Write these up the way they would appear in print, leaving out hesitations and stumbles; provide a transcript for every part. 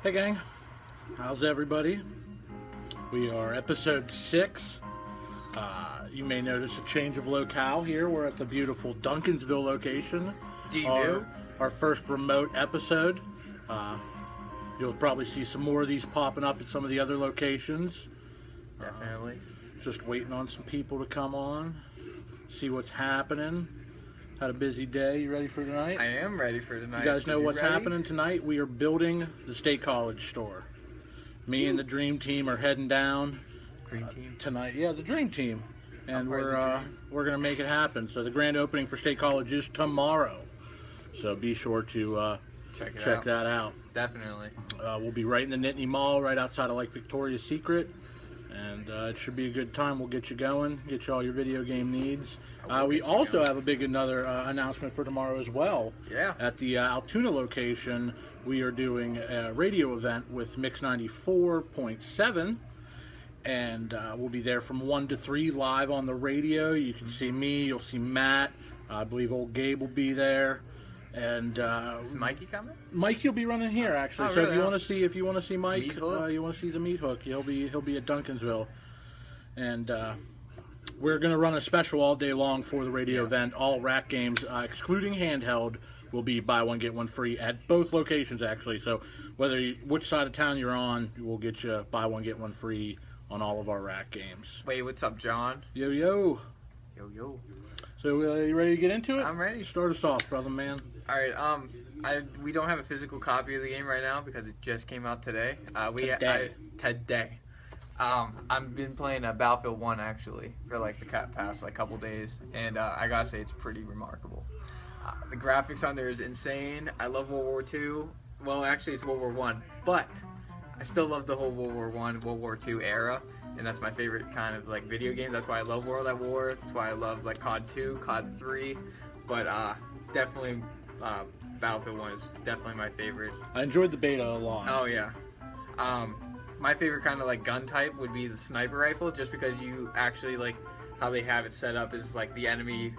Hey gang, how's everybody? We are episode 6. You may notice a change of locale here. We're at the beautiful Duncansville location. Our first remote episode. You'll probably see some more of these popping up at some of the other locations. Definitely. Just waiting on some people to come on, see what's happening. Had a busy day. You ready for tonight? I am ready for tonight. You guys know what's happening tonight? We are building the State College store. Me and the Dream Team are heading down tonight. Yeah, the Dream Team, and we're gonna make it happen. So the grand opening for State College is tomorrow. So be sure to check that out. Definitely. We'll be right in the Nittany Mall, right outside of like Victoria's Secret. And it should be a good time. We'll get you going, get you all your video game needs. We also have a big announcement for tomorrow as well. Yeah. At the Altoona location, we are doing a radio event with Mix 94.7. And we'll be there from 1 to 3 live on the radio. You can see me, you'll see Matt. I believe old Gabe will be there. And is Mikey coming? Mikey will be running here actually. Oh, so really? if you want to see Mike, you want to see the meat hook, he'll be at Duncansville, and we're gonna run a special all day long for the radio event. All rack games, excluding handheld, will be buy one get one free at both locations actually. So which side of town you're on, we'll get you buy one get one free on all of our rack games. Wait, what's up, John? Yo. Yo. So you ready to get into it? I'm ready. Start us off, brother man. All right. We don't have a physical copy of the game right now because it just came out today. Today. I've been playing Battlefield 1 actually for like the past couple days, and I gotta say it's pretty remarkable. The graphics on there is insane. I love World War II. Well, actually it's World War 1, but I still love the whole World War 1, World War II era. And that's my favorite kind of like video game. That's why I love World at War. That's why I love like COD 2, COD 3. But definitely Battlefield 1 is definitely my favorite. I enjoyed the beta a lot. Oh yeah. My favorite kind of like gun type would be the sniper rifle, just because you actually like how they have it set up is like the enemy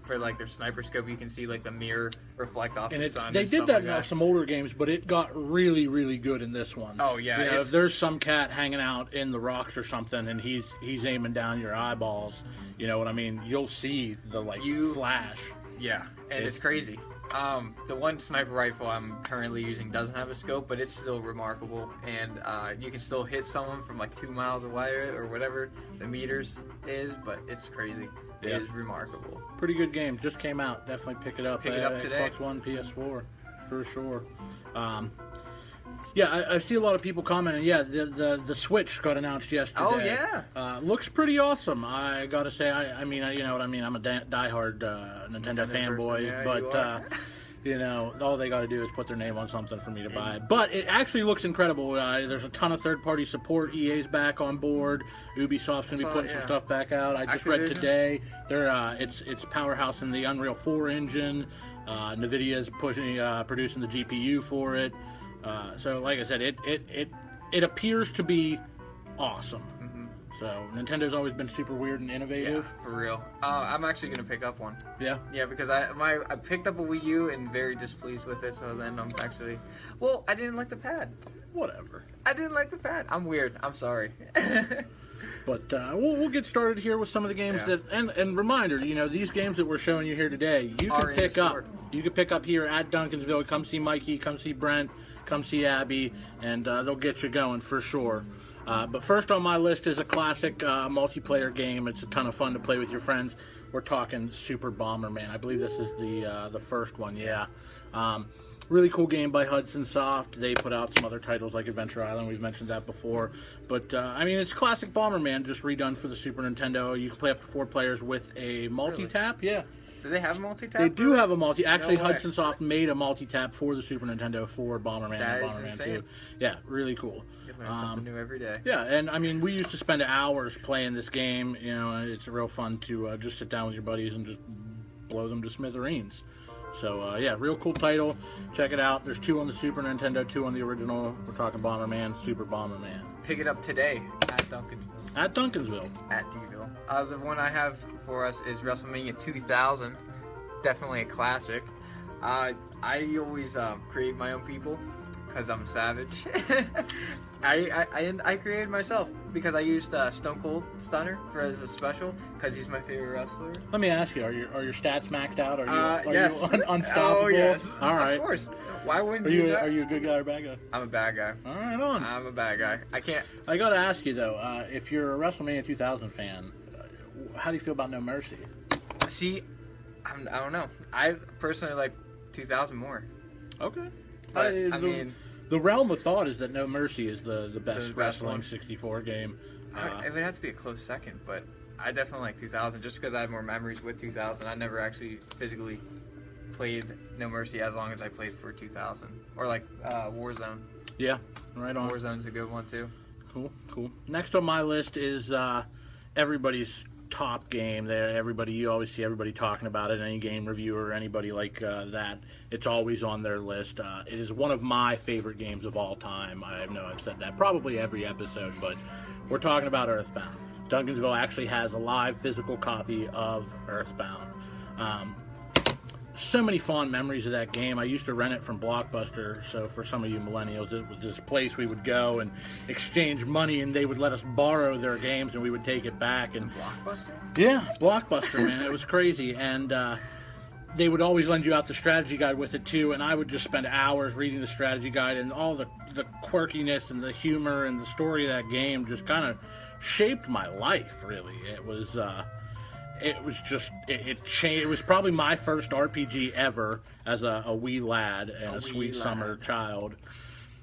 for like their sniper scope, you can see like the mirror reflect off the sun. They did that in some older games, but it got really, really good in this one. Oh yeah. You know, if there's some cat hanging out in the rocks or something, and he's aiming down your eyeballs, you know what I mean? You'll see the flash. Yeah, and it's crazy. The one sniper rifle I'm currently using doesn't have a scope, but it's still remarkable, and you can still hit someone from like 2 miles away or whatever the meters is, but it's crazy. It is remarkable. Pretty good game. Just came out. Definitely pick it up. Pick it up today. Xbox One, PS4, for sure. I see a lot of people commenting. Yeah, the Switch got announced yesterday. Oh yeah. Looks pretty awesome. I gotta say. I mean, you know what I mean. I'm a diehard Nintendo fanboy, but. You know, all they got to do is put their name on something for me to buy it. But it actually looks incredible. There's a ton of third-party support. EA's back on board. Ubisoft's going to be putting some stuff back out. I just read today it's powerhouse in the Unreal 4 engine. NVIDIA's producing the GPU for it. So, like I said, it appears to be awesome. So Nintendo's always been super weird and innovative. Yeah, for real. I'm actually gonna pick up one. Yeah. Yeah, because I picked up a Wii U and very displeased with it. So then I'm actually, I didn't like the pad. Whatever. I didn't like the pad. I'm weird. I'm sorry. But we'll get started here with some of the games and reminder, you know, these games that we're showing you here today, you can pick up. You can pick up here at Duncansville. Come see Mikey. Come see Brent. Come see Abby, and they'll get you going for sure. But first on my list is a classic multiplayer game. It's a ton of fun to play with your friends. We're talking Super Bomberman. I believe this is the first one. Yeah. Really cool game by Hudson Soft. They put out some other titles like Adventure Island. We've mentioned that before. But, I mean, it's classic Bomberman just redone for the Super Nintendo. You can play up to 4 players with a multi-tap. Really? Yeah. Do they have a multi-tap? They do have a multi. Actually, Hudson Soft made a multi-tap for the Super Nintendo for Bomberman and Bomberman 2. Yeah, really cool. You learn something new every day. Yeah, and I mean, we used to spend hours playing this game. You know, it's real fun to just sit down with your buddies and just blow them to smithereens. So, yeah, real cool title. Check it out. There's 2 on the Super Nintendo, 2 on the original. We're talking Bomberman, Super Bomberman. Pick it up today at Duncansville. At Duncansville. At Duncansville. The one I have for us is WrestleMania 2000. Definitely a classic. I always create my own people. because I'm savage. I created myself because I used Stone Cold Stunner as a special because he's my favorite wrestler. Let me ask you: Are your stats maxed out? Are you yes. unstoppable? Oh yes. All right. Of course. Why wouldn't you? Are you a good guy or a bad guy? I'm a bad guy. All right, on. I'm a bad guy. I can't. I gotta ask you though, if you're a WrestleMania 2000 fan, how do you feel about No Mercy? See, I don't know. I personally like 2000 more. Okay. But, I mean, the realm of thought is that No Mercy is the best wrestling 64 game. It would have to be a close second, but I definitely like 2000 just because I have more memories with 2000. I never actually physically played No Mercy as long as I played for 2000. Or like Warzone. Yeah, right on. Warzone's a good one too. Cool. Next on my list is everybody's top game there. You always see everybody talking about it. Any game reviewer or anybody like that, it's always on their list. It is one of my favorite games of all time. I know I've said that probably every episode, but we're talking about Earthbound. Duncansville actually has a live physical copy of Earthbound. So many fond memories of that game. I used to rent it from Blockbuster, so for some of you millennials, it was this place we would go and exchange money, and they would let us borrow their games, and we would take it back. And Blockbuster? Yeah, Blockbuster, man. It was crazy. And they would always lend you out the strategy guide with it, too, and I would just spend hours reading the strategy guide, and all the quirkiness and the humor and the story of that game just kind of shaped my life, really. It was just it changed. It was probably my first RPG ever as a wee lad and a sweet summer child.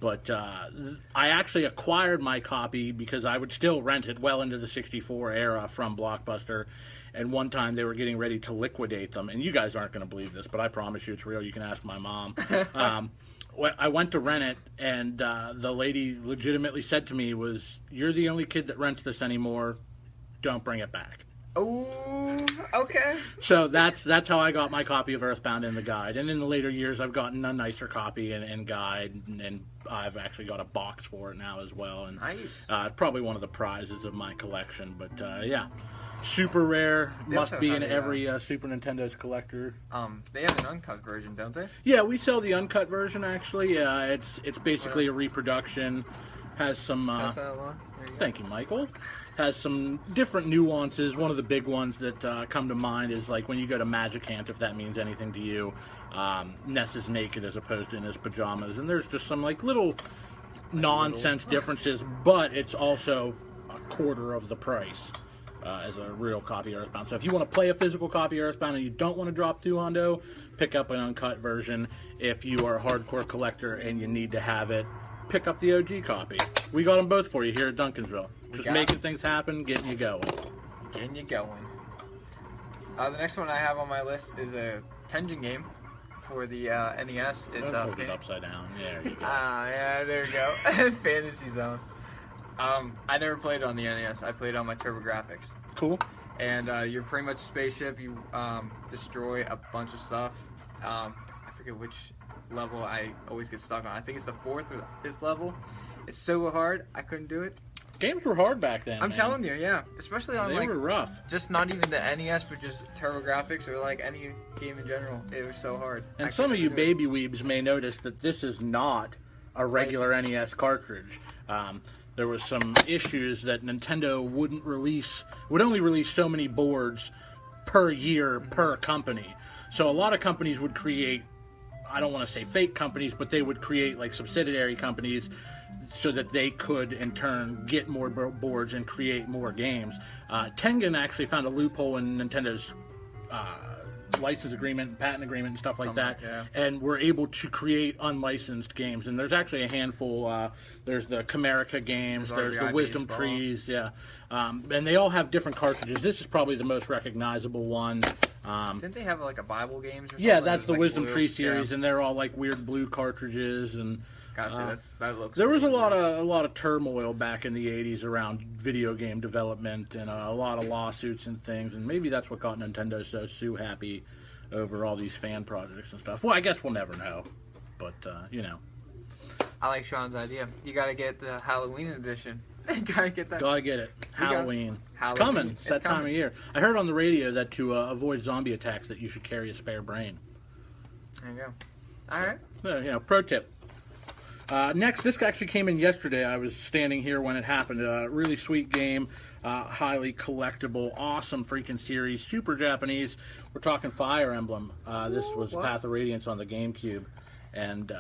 But I actually acquired my copy because I would still rent it well into the 64 era from Blockbuster. And one time they were getting ready to liquidate them. And you guys aren't going to believe this, but I promise you it's real. You can ask my mom. I went to rent it, and the lady legitimately said to me, "You're the only kid that rents this anymore. Don't bring it back." Oh, okay. So that's how I got my copy of Earthbound in the guide. And in the later years, I've gotten a nicer copy and guide, and I've actually got a box for it now as well. And nice. Probably one of the prizes of my collection. But yeah, super rare. Must be in every Super Nintendo's collector. They have an uncut version, don't they? Yeah, we sell the uncut version actually. It's basically a reproduction. Has some. Thank you, Michael. Has some different nuances. One of the big ones that come to mind is like when you go to Magic Hand, if that means anything to you. Ness is naked as opposed to in his pajamas, and there's just some like little nonsense differences, but it's also a quarter of the price as a real copy of Earthbound. So if you want to play a physical copy of Earthbound and you don't want to drop $200, pick up an uncut version. If you are a hardcore collector and you need to have it, pick up the OG copy. We got them both for you here at Duncansville. Just making things happen, getting you going. Getting you going. The next one I have on my list is a Tengen game for the NES. It's hold it upside down. There you go. Yeah, there you go. Fantasy Zone. I never played it on the NES. I played it on my TurboGrafx. Cool. And you're pretty much a spaceship. You destroy a bunch of stuff. I forget which level I always get stuck on. I think it's the 4th or the 5th level. It's so hard, I couldn't do it. Games were hard back then. I'm telling you, yeah. Especially on they were rough. Just not even the NES, but just TurboGrafx or like any game in general. It was so hard. And some of you baby weebs may notice that this is not a regular NES cartridge. There was some issues that Nintendo would only release so many boards per year per company. So a lot of companies would create, I don't want to say fake companies, but they would create like subsidiary companies so that they could in turn get more boards and create more games. Tengen actually found a loophole in Nintendo's license agreement and patent agreement and stuff like that, and we're able to create unlicensed games. And there's actually a handful. There's the Chimerica games, there's the Wisdom Trees, and they all have different cartridges. This is probably the most recognizable one. Didn't they have like a Bible games or something? Yeah, that's the like Wisdom Tree series, and they're all like weird blue cartridges. And gosh, that looks. There was a lot of turmoil back in the '80s around video game development, and a lot of lawsuits and things. And maybe that's what got Nintendo so happy over all these fan projects and stuff. Well, I guess we'll never know, but you know. I like Sean's idea. You got to get the Halloween edition. Gotta get that. Gotta get it. Halloween. It's coming. It's that time of year. I heard on the radio that to avoid zombie attacks that you should carry a spare brain. There you go. All right. Pro tip. Next, this actually came in yesterday. I was standing here when it happened. Really sweet game, highly collectible, awesome freaking series, super Japanese. We're talking Fire Emblem. This was Path of Radiance on the GameCube. And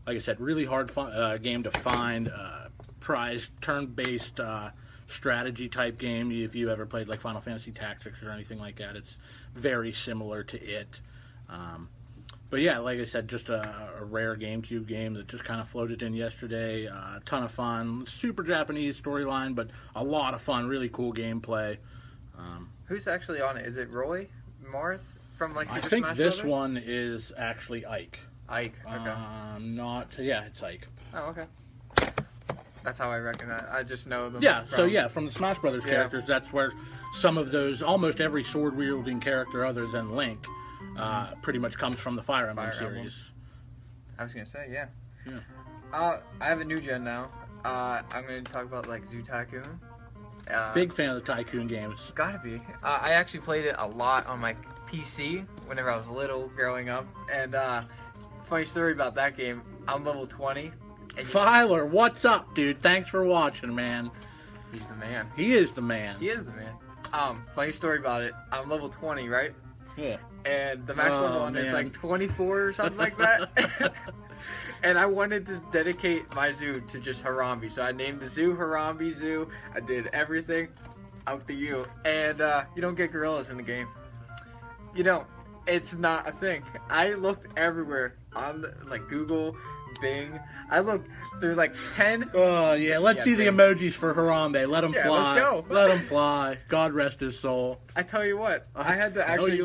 like I said, really hard game to find. Prized turn-based strategy type game. If you ever played like Final Fantasy Tactics or anything like that, it's very similar to it. But yeah, like I said, just a rare GameCube game that just kind of floated in yesterday. A ton of fun, super Japanese storyline, but a lot of fun, really cool gameplay. Who's actually on it? Is it Roy Marth from like Super I think Smash this Brothers? one is actually Ike. Ike. Okay. It's Ike. Oh, okay. That's how I recognize. I just know them. Yeah, from the Smash Brothers characters, that's where some of those, almost every sword-wielding character other than Link, pretty much comes from the Fire Emblem series. I was gonna say, yeah. I have a new gen now. I'm gonna talk about like Zoo Tycoon. Big fan of the Tycoon games. Gotta be. I actually played it a lot on my PC whenever I was little, growing up. And funny story about that game, I'm level 20. Filer, what's up, dude? Thanks for watching, man. He's the man. He is the man. He is the man. Funny story about it. I'm level 20, right? Yeah. And the max level on it's like 24 or something like that. And I wanted to dedicate my zoo to just Harambe. So I named the zoo Harambe Zoo. I did everything up to you. And you don't get gorillas in the game. You don't. It's not a thing. I looked everywhere on like Google, Bing. I looked through like 10. Oh, yeah. Let's see the emojis for Harambe. Let him fly. Let's go. Let him fly. God rest his soul. I tell you what, I had to actually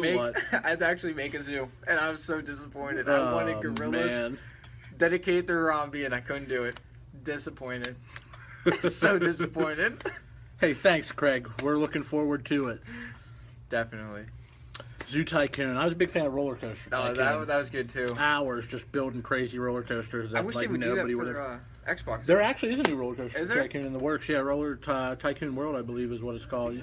make a zoo, and I was so disappointed. I wanted gorillas, man. dedicate the Harambe, and I couldn't do it. Disappointed. So disappointed. Hey, thanks, Craig. We're looking forward to it. Definitely. Zoo Tycoon. I was a big fan of Roller Coaster Tycoon. Oh, that was good too. Hours just building crazy roller coasters. That, I wish they would do that for Xbox. There actually is a new Roller Coaster Tycoon in the works. Yeah, Roller Tycoon World, I believe, is what it's called.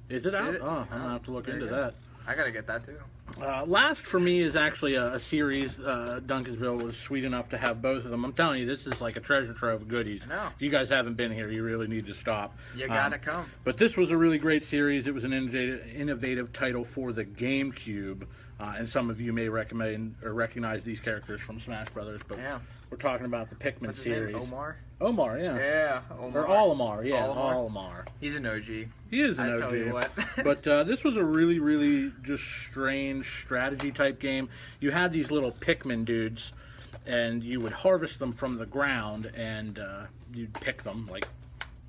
Is it out? I'm gonna have to look into that. I gotta get that too. Last for me is actually a series. Duncansville was sweet enough to have both of them. I'm telling you, this is like a treasure trove of goodies. I know. If you guys haven't been here, you really need to stop. You gotta come. But this was a really great series. It was an innovative title for the GameCube. And some of you may recognize these characters from Smash Brothers. But we're talking about the Pikmin What's his series. Name? Omar? Omar, yeah. Yeah, Omar. Or Olimar, yeah. Olimar. He's an OG. He is an OG. I tell you what. But this was a really, really just strange strategy type game. You had these little Pikmin dudes, and you would harvest them from the ground, and you'd pick them, like,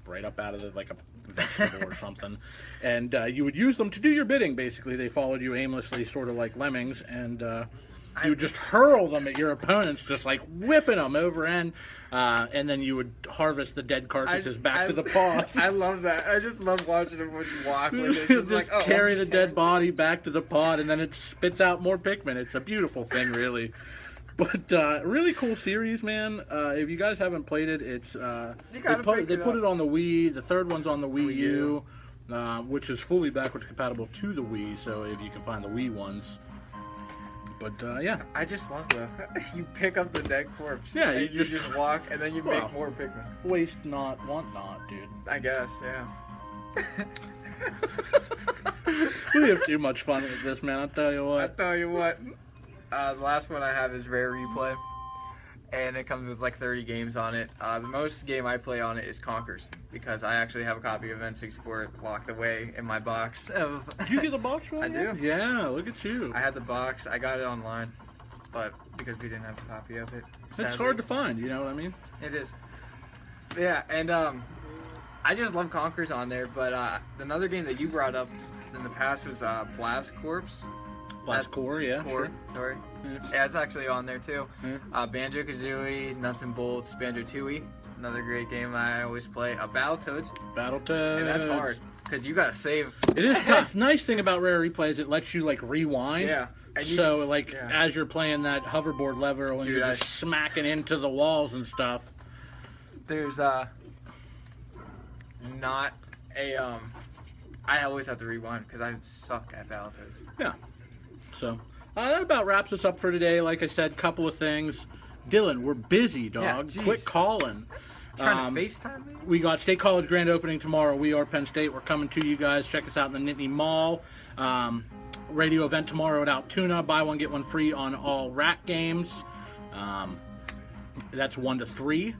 right up out of like a vegetable or something. And you would use them to do your bidding, basically. They followed you aimlessly, sort of like lemmings, and you would just hurl them at your opponents, just like whipping them over end, and then you would harvest the dead carcasses back to the pod. I love that. I just love watching them walk with it. Just like, carry the dead body back to the pod, and then it spits out more Pikmin. It's a beautiful thing, really. But really cool series, man. If you guys haven't played it, it's they put it on the Wii. The third one's on the Wii U, which is fully backwards compatible to the Wii. So if you can find the Wii ones. But yeah, I just love you pick up the dead corpse. Yeah, and you just walk, and then you make more Pikmin. Waste not, want not, dude. I guess, yeah. We have too much fun with this, man. I'll tell you what. The last one I have is Rare Replay, and it comes with like 30 games on it. The most game I play on it is Conkers, because I actually have a copy of N64 locked away in my box. Did you get the box from it? I do. Yeah, look at you. I had the box. I got it online, but because we didn't have a copy of it. Sadly. It's hard to find, you know what I mean? It is. Yeah, and I just love Conkers on there, but another game that you brought up in the past was Blast Corps. Blast Core, yeah. Core, sure. Sorry. Yeah, it's actually on there too. Banjo-Kazooie, Nuts and Bolts, Banjo-Tooie. Another great game I always play. Battletoads. Battletoads. And that's hard, because you gotta save. It is tough. Nice thing about Rare Replay is it lets you, like, rewind. Yeah. And so, like, as you're playing that hoverboard lever, when you're just smacking into the walls and stuff. There's, not a, I always have to rewind, because I suck at Battletoads. Yeah. So, that about wraps us up for today. Like I said, couple of things. Dylan, we're busy, dog. Yeah, Quit calling. Trying to FaceTime me? We got State College grand opening tomorrow. We are Penn State. We're coming to you guys. Check us out in the Nittany Mall. Radio event tomorrow at Altoona. Buy one, get one free on all rack games. That's 1 to 3.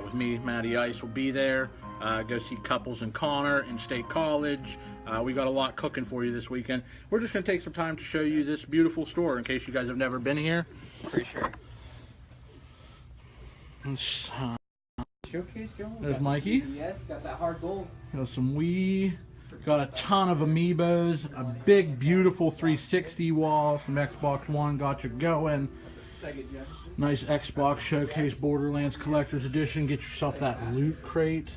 With me, Matty Ice will be there. Go see Couples and Connor in State College. We got a lot cooking for you this weekend. We're just going to take some time to show you this beautiful store in case you guys have never been here. For sure. Showcase going. There's Mikey. Yes, got that hard gold. Got some Wii. Got a ton of Amiibos. A big, beautiful 360 wall. Some Xbox One got you going. Nice Xbox Showcase Borderlands Collector's Edition. Get yourself that loot crate.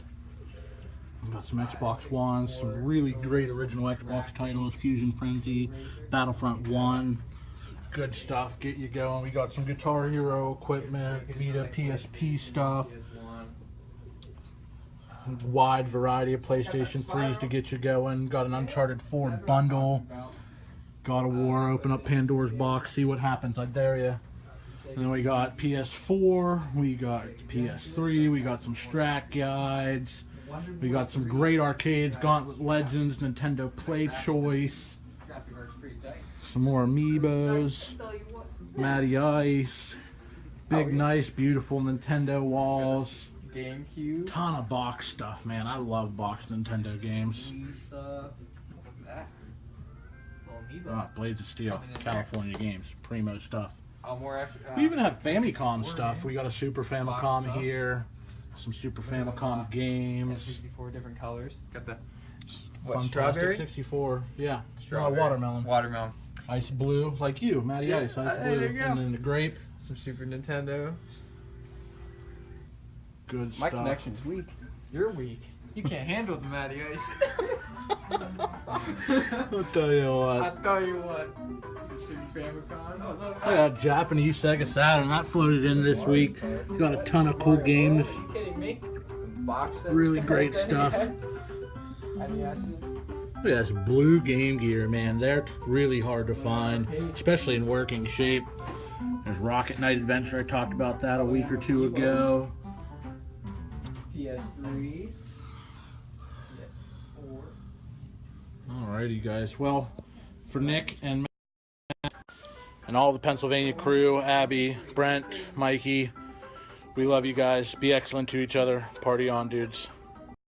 Got some Xbox Ones. Some really great original Xbox titles. Fusion Frenzy. Battlefront 1. Good stuff. Get you going. We got some Guitar Hero equipment. Vita PSP stuff. Wide variety of PlayStation 3s to get you going. Got an Uncharted 4 bundle. God of War. Open up Pandora's box. See what happens. I dare you. And then we got PS4. We got PS3. We got some Strat guides. We got some great arcades. Gauntlet Legends. Nintendo Play Choice. Some more Amiibos. Matty Ice. Big, nice, beautiful Nintendo walls. GameCube. Ton of box stuff, man. I love box Nintendo games. Blades of Steel, California games, primo stuff. We even have Famicom stuff. We got a Super Famicom here, some Super Famicom games. 64 different colors. Got the Strawberry 64, yeah. Strawberry. Watermelon. Watermelon. Ice blue, like you, Matty Ice, ice blue, and then the grape. Some Super Nintendo. Good My stuff. connection's weak. You're weak. You can't handle the Matty Ice. I'll tell you what. I'll tell you what. Some Super Famicom. I got Japanese Sega Saturn. That floated in this week. Got a ton of cool games. Are you kidding me? Really great stuff. Look at this blue Game Gear, man. They're really hard to find, especially in working shape. There's Rocket Knight Adventure. I talked about that a week or two ago. PS3. PS4. Alrighty, guys. Well, for Nick and Matt and all the Pennsylvania crew, Abby, Brent, Mikey, we love you guys. Be excellent to each other. Party on, dudes.